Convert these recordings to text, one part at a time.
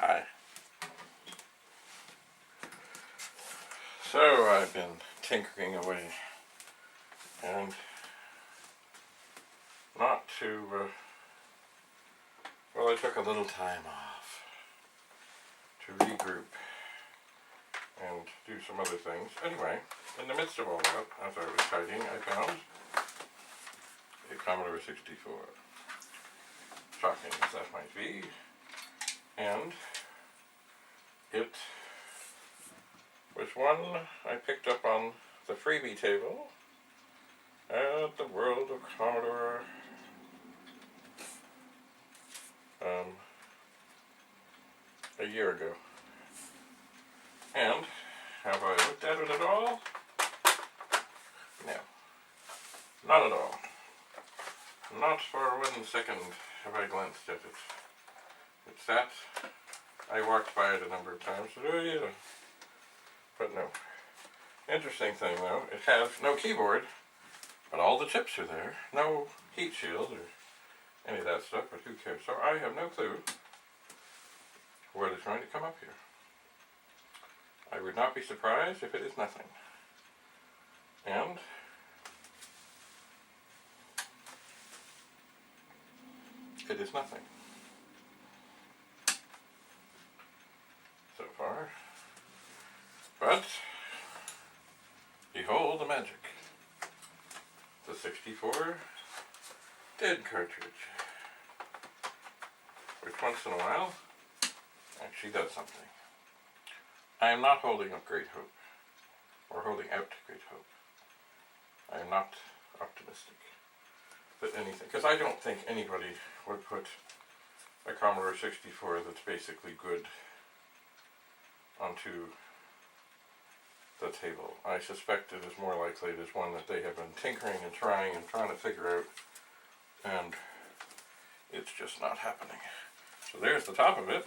Hi. So I've been tinkering away, and not to, well, I took a little time off to regroup and do some other things. Anyway, in the midst of all that, as I was tidying, I found a Commodore 64. Shocking as that might be, and it was one I picked up on the freebie table at the World of Commodore a year ago. And have I looked at it at all? No, not at all. Not for 1 second have I glanced at it. It's that. I walked by it a number of times, oh yeah, but no. Interesting thing though, it has no keyboard, but all the chips are there. No heat shield or any of that stuff, but who cares? So I have no clue what is going to come up here. I would not be surprised if it is nothing. And it is nothing so far. But behold the magic. The 64 dead cartridge, which once in a while actually does something. I am not holding up great hope, or holding out great hope. I am not optimistic that anything, because I don't think anybody would put a Commodore 64 that's basically good onto the table. I suspect it is more likely it is one that they have been tinkering and trying to figure out, and it's just not happening. So there's the top of it.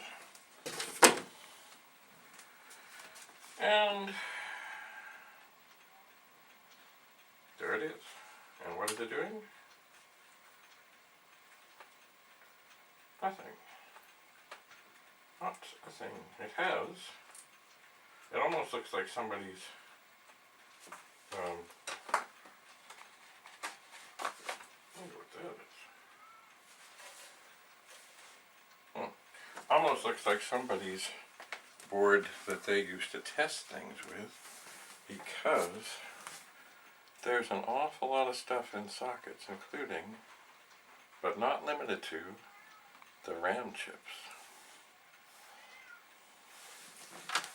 And there it is. And what is it doing? Nothing. Not a thing. It has. It almost looks like somebody's I wonder what that is. Almost looks like somebody's board that they used to test things with, because there's an awful lot of stuff in sockets, including, but not limited to, the RAM chips.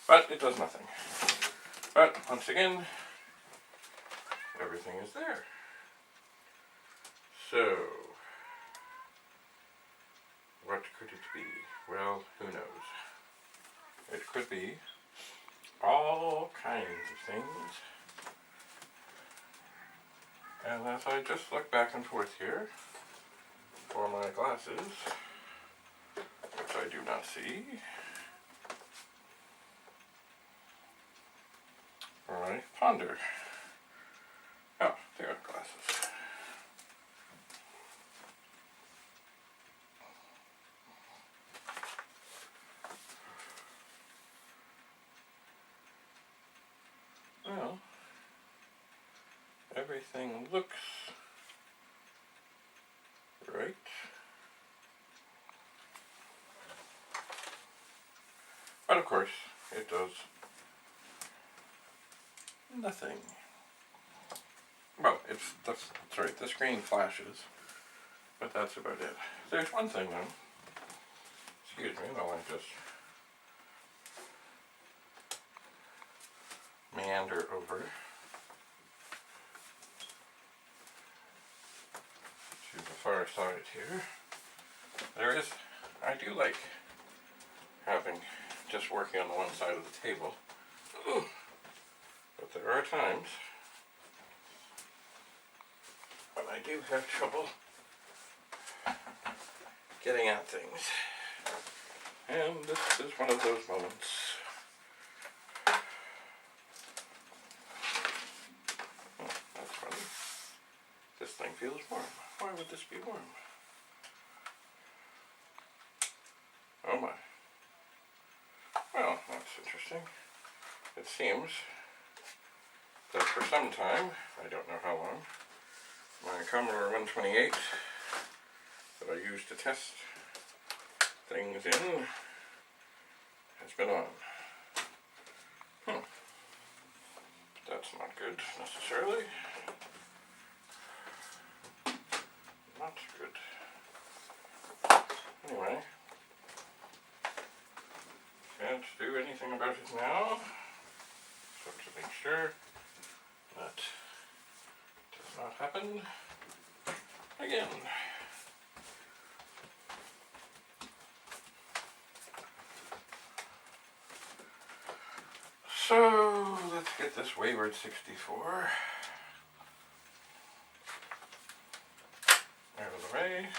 But it does nothing. But once again, everything is there. So, what could it be? Well, who knows? It could be all kinds of things. And as I just look back and forth here for my glasses, which I do not see, I ponder. Oh, there are glasses. Well, everything looks right. But of course, it does nothing. Well, that's right, the screen flashes, but that's about it. There's one thing though. Excuse me while I just meander over to the far side here. I do like having just working on the one side of the table. Ooh. But there are times when I do have trouble getting at things. And this is one of those moments. Oh, that's funny. This thing feels warm. Why would this be warm? Oh my. missing? It seems that for some time, I don't know how long, my Commodore 128 that I used to test things in has been on. That's not good necessarily. Not good. Anyway, can't do anything about it now, except to make sure that does not happen again. So let's get this wayward 64 out of the way.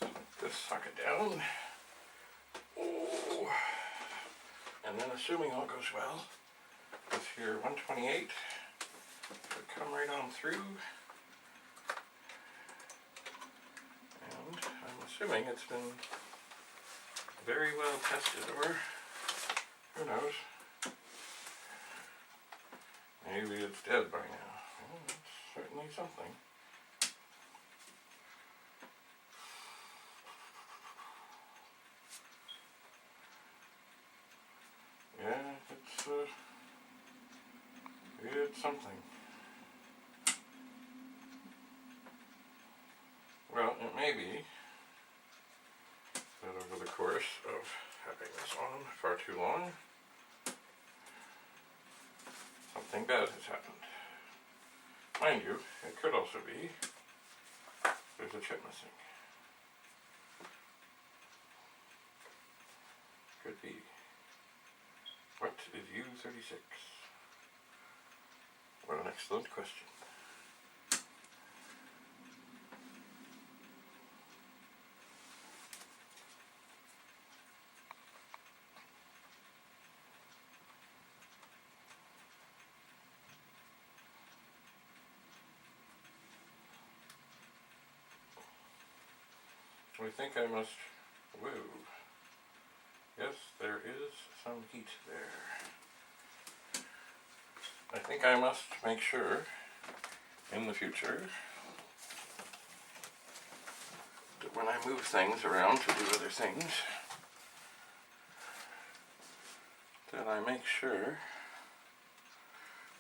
Put this socket down. Oh. And then, assuming all goes well, this here 128 should come right on through. And I'm assuming it's been very well tested, or who knows? Maybe it's dead by now. Well, that's certainly something. Yeah, it's something. Well, it may be that over the course of having this on far too long, something bad has happened. Mind you, it could also be there's a chip missing. Could be. What is U36? What an excellent question. I think I must, woo. Yes, there is some heat there. I think I must make sure in the future that when I move things around to do other things, that I make sure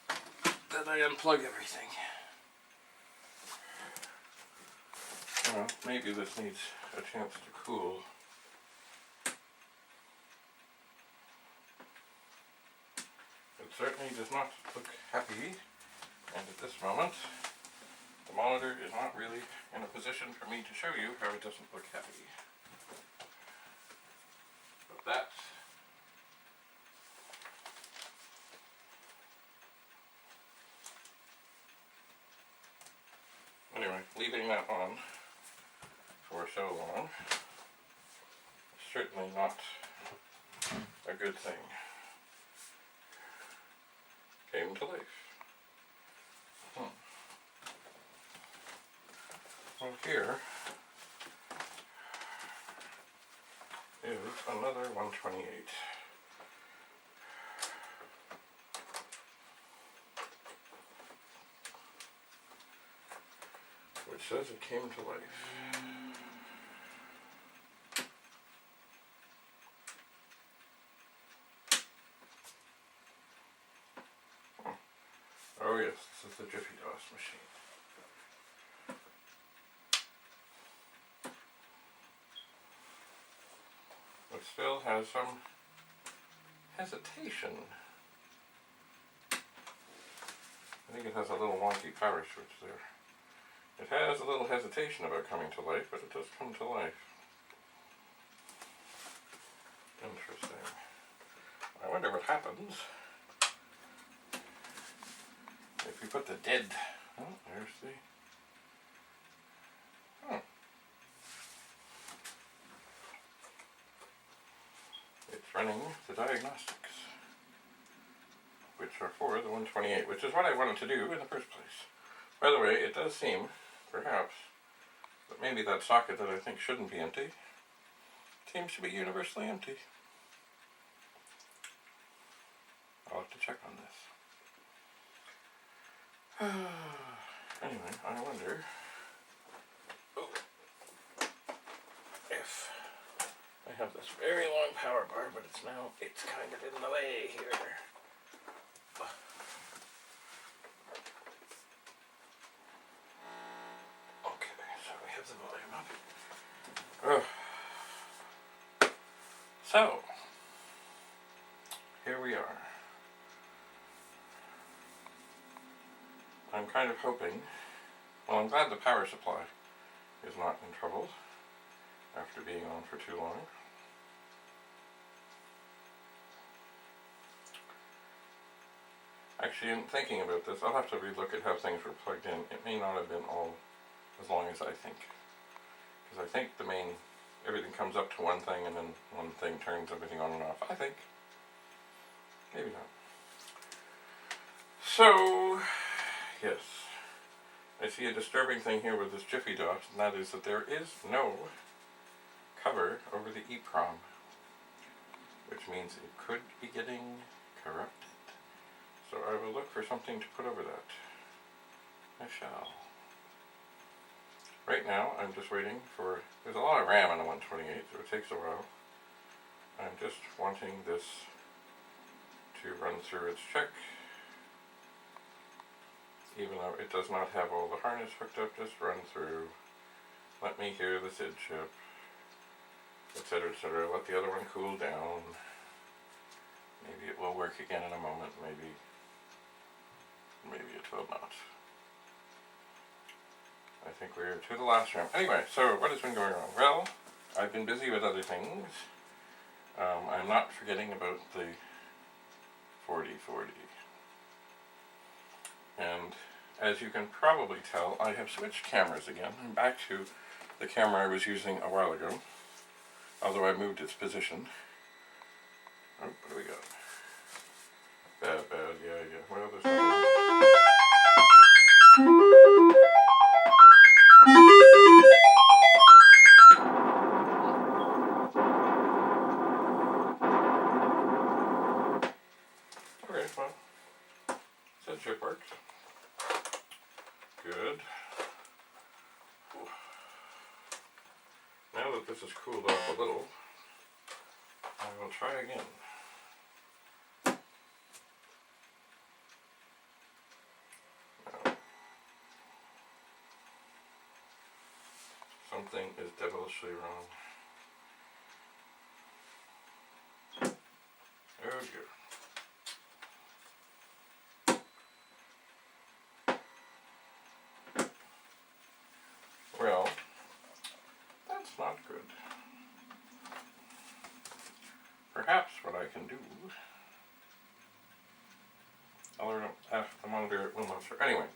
that I unplug everything. Well, maybe this needs a chance to cool. It certainly does not look happy, and at this moment, the monitor is not really in a position for me to show you how it doesn't look happy. But that's anyway, leaving that on for so long is certainly not a good thing. Came to life. Well, here is another 128. Which says it came to life. Oh yes, this is the Jiffy DOS machine. It still has some hesitation. I think it has a little wonky power switch there. It has a little hesitation about coming to life, but it does come to life. Interesting. I wonder what happens if you put the dead... Oh, there's the... Oh. It's running the diagnostics, which are for the 128, which is what I wanted to do in the first place. By the way, it does seem, perhaps, that maybe that socket that I think shouldn't be empty Seems to be universally empty. I'll have to check on this. Anyway, I wonder if I have this very long power bar, but it's kind of in the way here. Okay, so we have the volume up. So, here we are. I'm kind of hoping, well, I'm glad the power supply is not in trouble after being on for too long. Actually, in thinking about this, I'll have to relook at how things were plugged in. It may not have been all as long as I think. Because I think everything comes up to one thing and then one thing turns everything on and off. I think. Maybe not. So, yes. I see a disturbing thing here with this Jiffy dot, and that is that there is no cover over the EEPROM, which means it could be getting corrupted. So I will look for something to put over that. I shall. Right now, I'm just waiting for, there's a lot of RAM on the 128, so it takes a while. I'm just wanting this to run through its check. Even though it does not have all the harness hooked up, just run through. Let me hear the SID chip, etc., etc. Let the other one cool down. Maybe it will work again in a moment, maybe it will not. I think we're to the last room. Anyway, so what has been going on? Well, I've been busy with other things. I'm not forgetting about the 4040. And as you can probably tell, I have switched cameras again. I'm back to the camera I was using a while ago, although I moved its position. Oh, what do we got? Bad, yeah. Well, there's nothing. Okay, well, that chip works. Good. Now that this has cooled off a little, I will try again. Something is devilishly wrong. Oh dear. Well, that's not good. Perhaps what I can do, the monitor will not start. Anyway,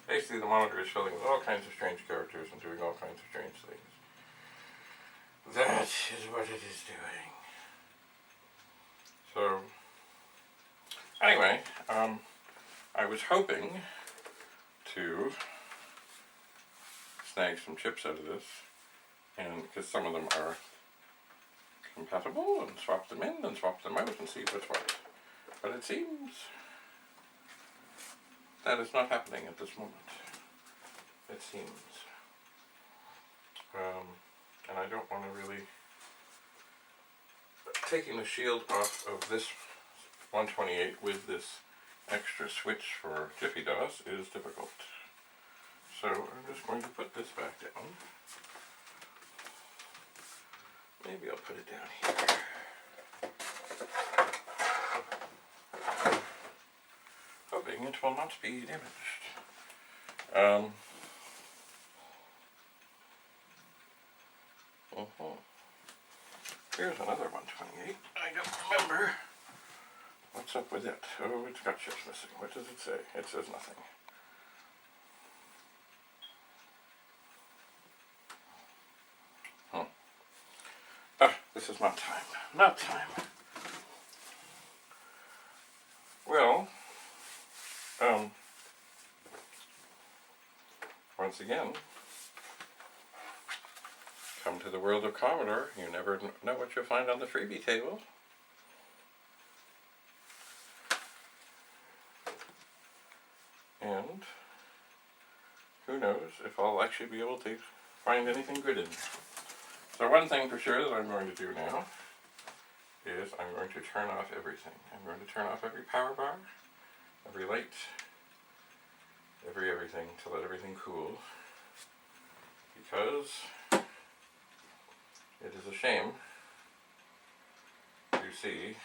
basically the monitor is filling with all kinds of strange characters and doing all kinds of strange things. That is what it is doing. So, anyway, I was hoping to snag some chips out of this, and because some of them are compatible, and swap them in and swap them out and see what's what. But it seems that is not happening at this moment. It seems. And I don't want to really... Taking the shield off of this 128 with this extra switch for Jiffy DOS is difficult. So I'm just going to put this back down. Maybe I'll put it down here. Hoping it will not be damaged. Here's another 128. I don't remember what's up with it. Oh, it's got chips missing. What does it say? It says nothing. This is not time. Not time. Well, once again, come to the World of Commodore, you never know what you'll find on the freebie table. And who knows if I'll actually be able to find anything good in there. So one thing for sure that I'm going to do now is I'm going to turn off everything. I'm going to turn off every power bar, every light, everything to let everything cool. Because it is a shame to see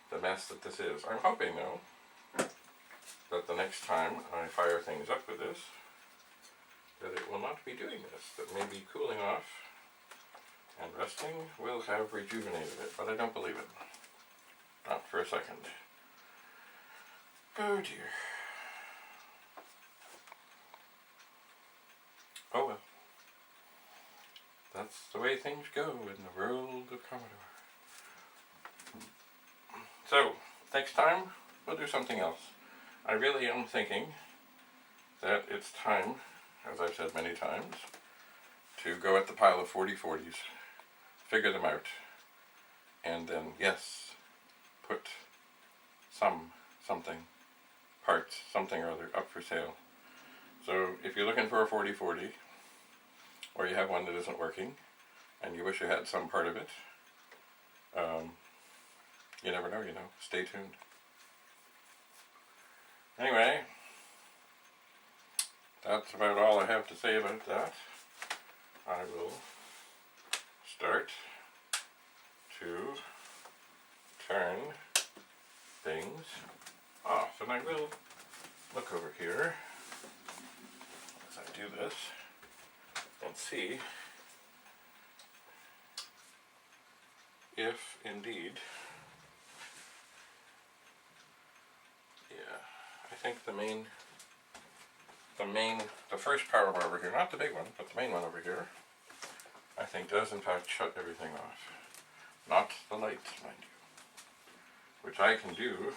the mess that this is. I'm hoping though that the next time I fire things up with this, that it will not be doing this, that maybe cooling off and resting will have rejuvenated it, but I don't believe it. Not for a second. Oh dear. Oh well. That's the way things go in the world of Commodore. So, next time, we'll do something else. I really am thinking that it's time, as I've said many times, to go at the pile of 4040s, figure them out, and then, yes, put something, parts, something or other, up for sale. So, if you're looking for a 4040, or you have one that isn't working, and you wish you had some part of it, you never know, stay tuned. Anyway, that's about all I have to say about that. I will start to turn things off, and I will look over here as I do this and see if indeed, I think the first power bar over here, not the big one, but the main one over here, I think does in fact shut everything off. Not the lights, mind you. Which I can do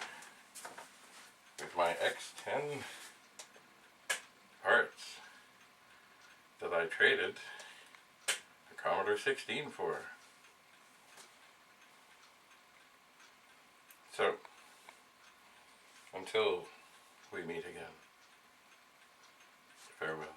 with my X10 parts that I traded the Commodore 16 for. So, until we meet again, farewell.